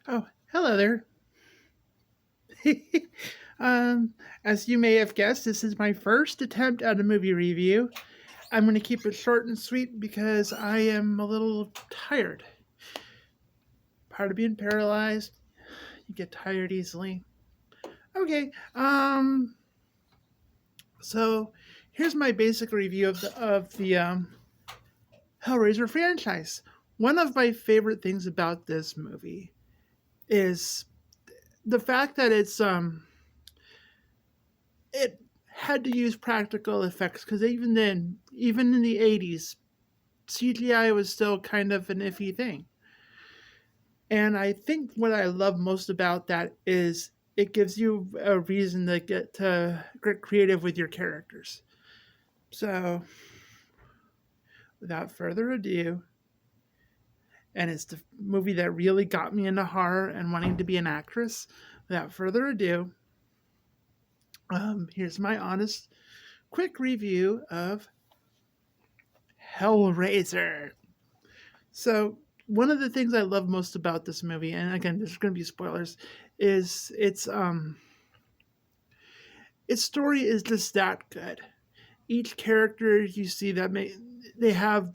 Oh, hello there. um, as you may have guessed, this is my first attempt at a movie review. I'm going to keep it short and sweet because I am a little tired. Part of being paralyzed, you get tired easily. Okay, so here's my basic review of the Hellraiser franchise. One of my favorite things about this movie is the fact that it had to use practical effects because even then, even in the 80s, CGI was still kind of an iffy thing. And I think what I love most about that is it gives you a reason to get creative with your characters. So, without further ado, and it's the movie that really got me into horror and wanting to be an actress. Without further ado, here's my honest, quick review of Hellraiser. So one of the things I love most about this movie, and again, there's going to be spoilers, is its story is just that good. Each character you see they have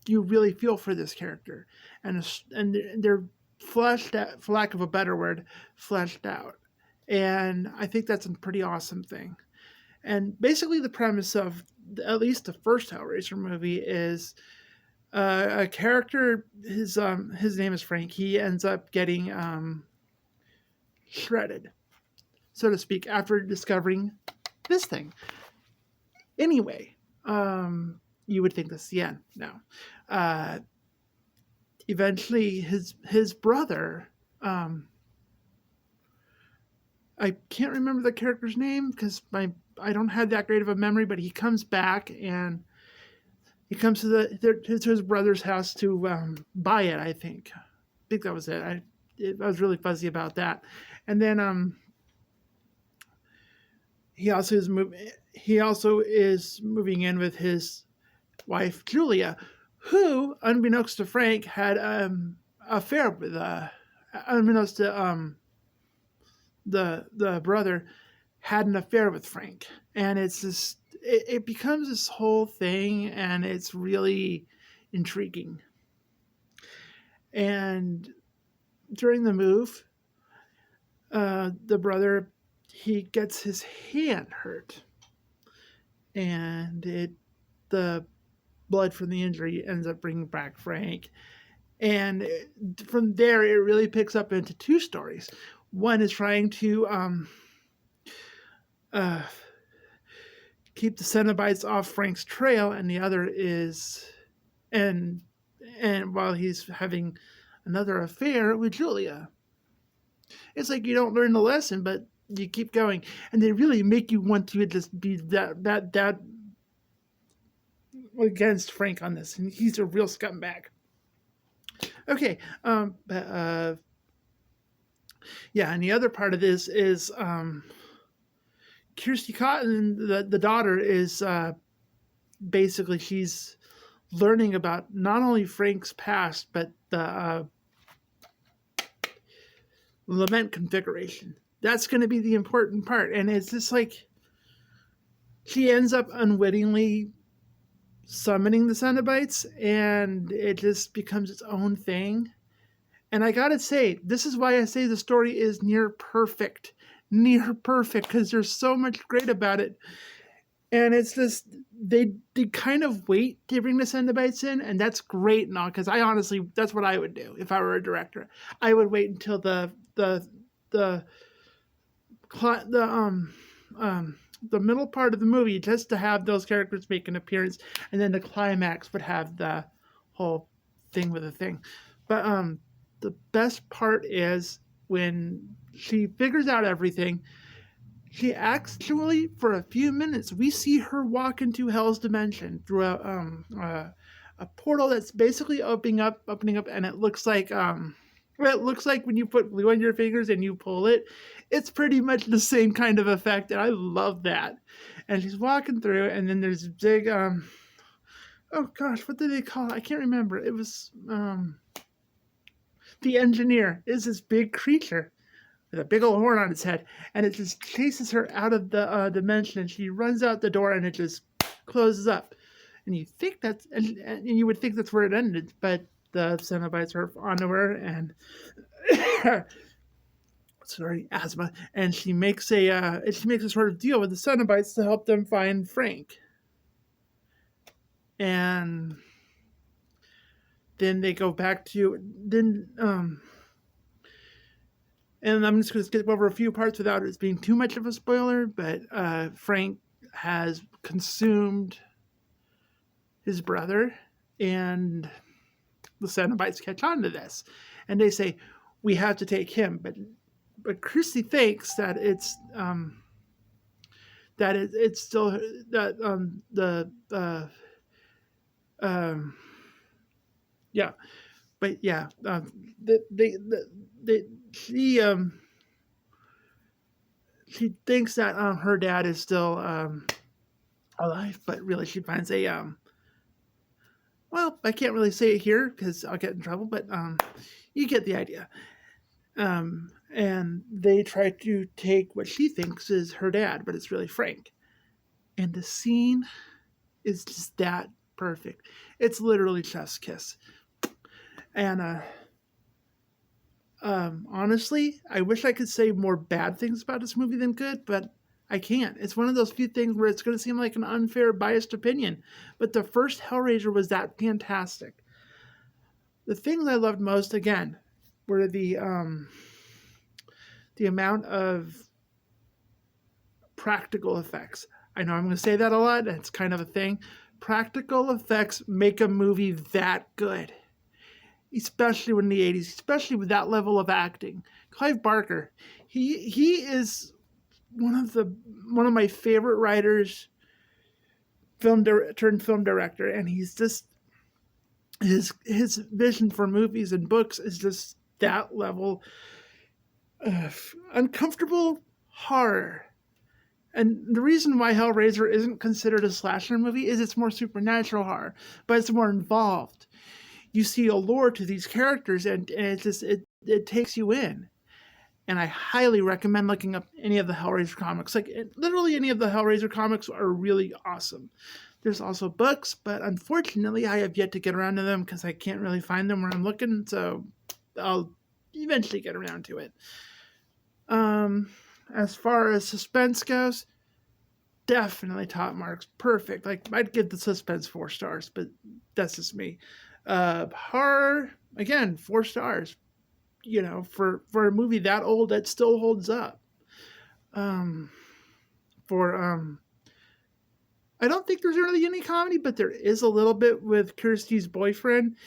you really feel for this character, and they're fleshed out, for lack of a better word, fleshed out, and I think that's a pretty awesome thing. And basically, the premise of at least the first Hellraiser movie is a character. His name is Frank. He ends up getting shredded, so to speak, after discovering this thing. Anyway, you would think that's the end. No. Uh, Eventually, his brother. I can't remember the character's name because my I don't have that great of a memory, but he comes back and he comes to his brother's house to buy it. I think that was it. I was really fuzzy about that. And then he also is moving in with his wife Julia, who, unbeknownst to Frank, had affair with unbeknownst to the brother, had an affair with Frank, and it becomes this whole thing, and it's really intriguing. And during the move, the brother he gets his hand hurt, and it the blood from the injury ends up bringing back Frank. And from there, it really picks up into two stories. One is trying to uh, keep the Cenobites off Frank's trail, and the other is and and while he's having another affair with Julia. It's like you don't learn the lesson, but you keep going, and they really make you want to just be that against Frank on this, and he's a real scumbag. Okay, yeah, and the other part of this is Kirsty Cotton, the daughter, is basically she's learning about not only Frank's past but the lament configuration. That's going to be the important part, and it's just like she ends up unwittingly summoning the Cenobites, and it just becomes its own thing. And I gotta say, this is why I say the story is near perfect, because there's so much great about it. And it's just they kind of wait to bring the Cenobites in, and that's great and all. Because I honestly, that's what I would do if I were a director. I would wait until the the middle part of the movie just to have those characters make an appearance, and then the climax would have the whole thing with the thing. But the best part is when she figures out everything. She actually, for a few minutes, we see her walk into Hell's Dimension through a portal that's basically opening up, and it looks like when you put glue on your fingers and you pull it. It's pretty much the same kind of effect, and I love that. And she's walking through, and then there's a big oh gosh, what did they call it? I can't remember. It was the engineer is this big creature with a big old horn on its head, and it just chases her out of the dimension, and she runs out the door, and it just closes up. And you think that's, and you would think that's where it ended, but the Cenobites are onto her, and sorry, asthma, and she makes a sort of deal with the Cenobites to help them find Frank, and then they go back to and I'm just going to skip over a few parts without it being too much of a spoiler, but Frank has consumed his brother, and the Cenobites catch on to this, and they say, we have to take him, but Christy thinks that it's still that yeah, but yeah, she thinks that her dad is still alive, but really she finds a well, I can't really say it here because I'll get in trouble, but you get the idea. And they try to take what she thinks is her dad, but it's really Frank. And the scene is just that perfect. It's literally chef's kiss. And honestly, I wish I could say more bad things about this movie than good, but I can't. It's one of those few things where it's going to seem like an unfair, biased opinion. But the first Hellraiser was that fantastic. The things I loved most, again, were the amount of practical effects. I know I'm going to say that a lot. It's kind of a thing. Practical effects make a movie that good, especially in the 80s, especially with that level of acting. Clive Barker, he is one of my favorite writers, film director, and he's just his vision for movies and books is just that level of uncomfortable horror. And the reason why Hellraiser isn't considered a slasher movie is it's more supernatural horror, but it's more involved. You see a lore to these characters, and it takes you in. And I highly recommend looking up any of the Hellraiser comics. Literally any of the Hellraiser comics are really awesome. There's also books, but unfortunately I have yet to get around to them because I can't really find them where I'm looking, so I'll eventually get around to it. As far as suspense goes, definitely top marks. Perfect. I'd give the suspense 4 stars, but that's just me. Horror, again, 4 stars. You know, for a movie that old, that still holds up. I don't think there's really any comedy, but there is a little bit with Kirsty's boyfriend.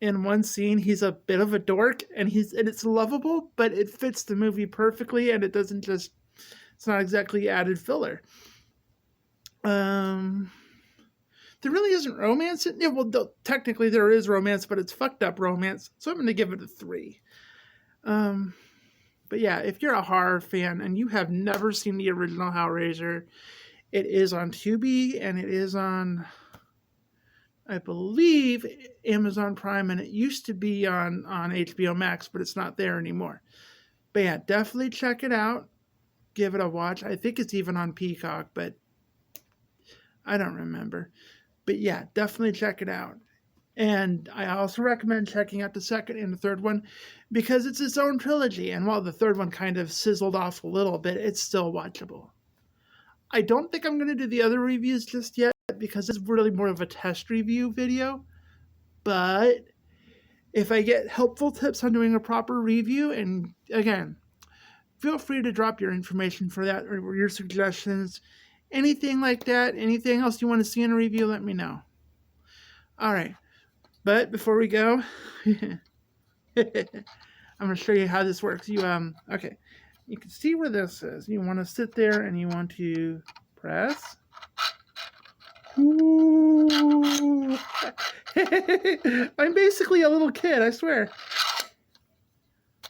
In one scene, he's a bit of a dork, and it's lovable, but it fits the movie perfectly, and it's not exactly added filler. There really isn't romance. Technically there is romance, but it's fucked up romance, so I'm going to give it a 3. But yeah, if you're a horror fan and you have never seen the original Hellraiser, it is on Tubi, and it is on, I believe, Amazon Prime, and it used to be on HBO Max, but it's not there anymore. But yeah, definitely check it out. Give it a watch. I think it's even on Peacock, but I don't remember. But yeah, definitely check it out. And I also recommend checking out the second and the third one because it's its own trilogy. And while the third one kind of sizzled off a little bit, it's still watchable. I don't think I'm going to do the other reviews just yet because it's really more of a test review video. But if I get helpful tips on doing a proper review, and again, feel free to drop your information for that or your suggestions, anything like that, anything else you want to see in a review, let me know. All right. But before we go, I'm going to show you how this works. Okay. You can see where this is. You want to sit there and you want to press. Ooh. I'm basically a little kid, I swear.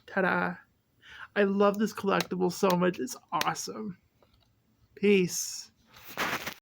Ta-da. I love this collectible so much. It's awesome. Peace.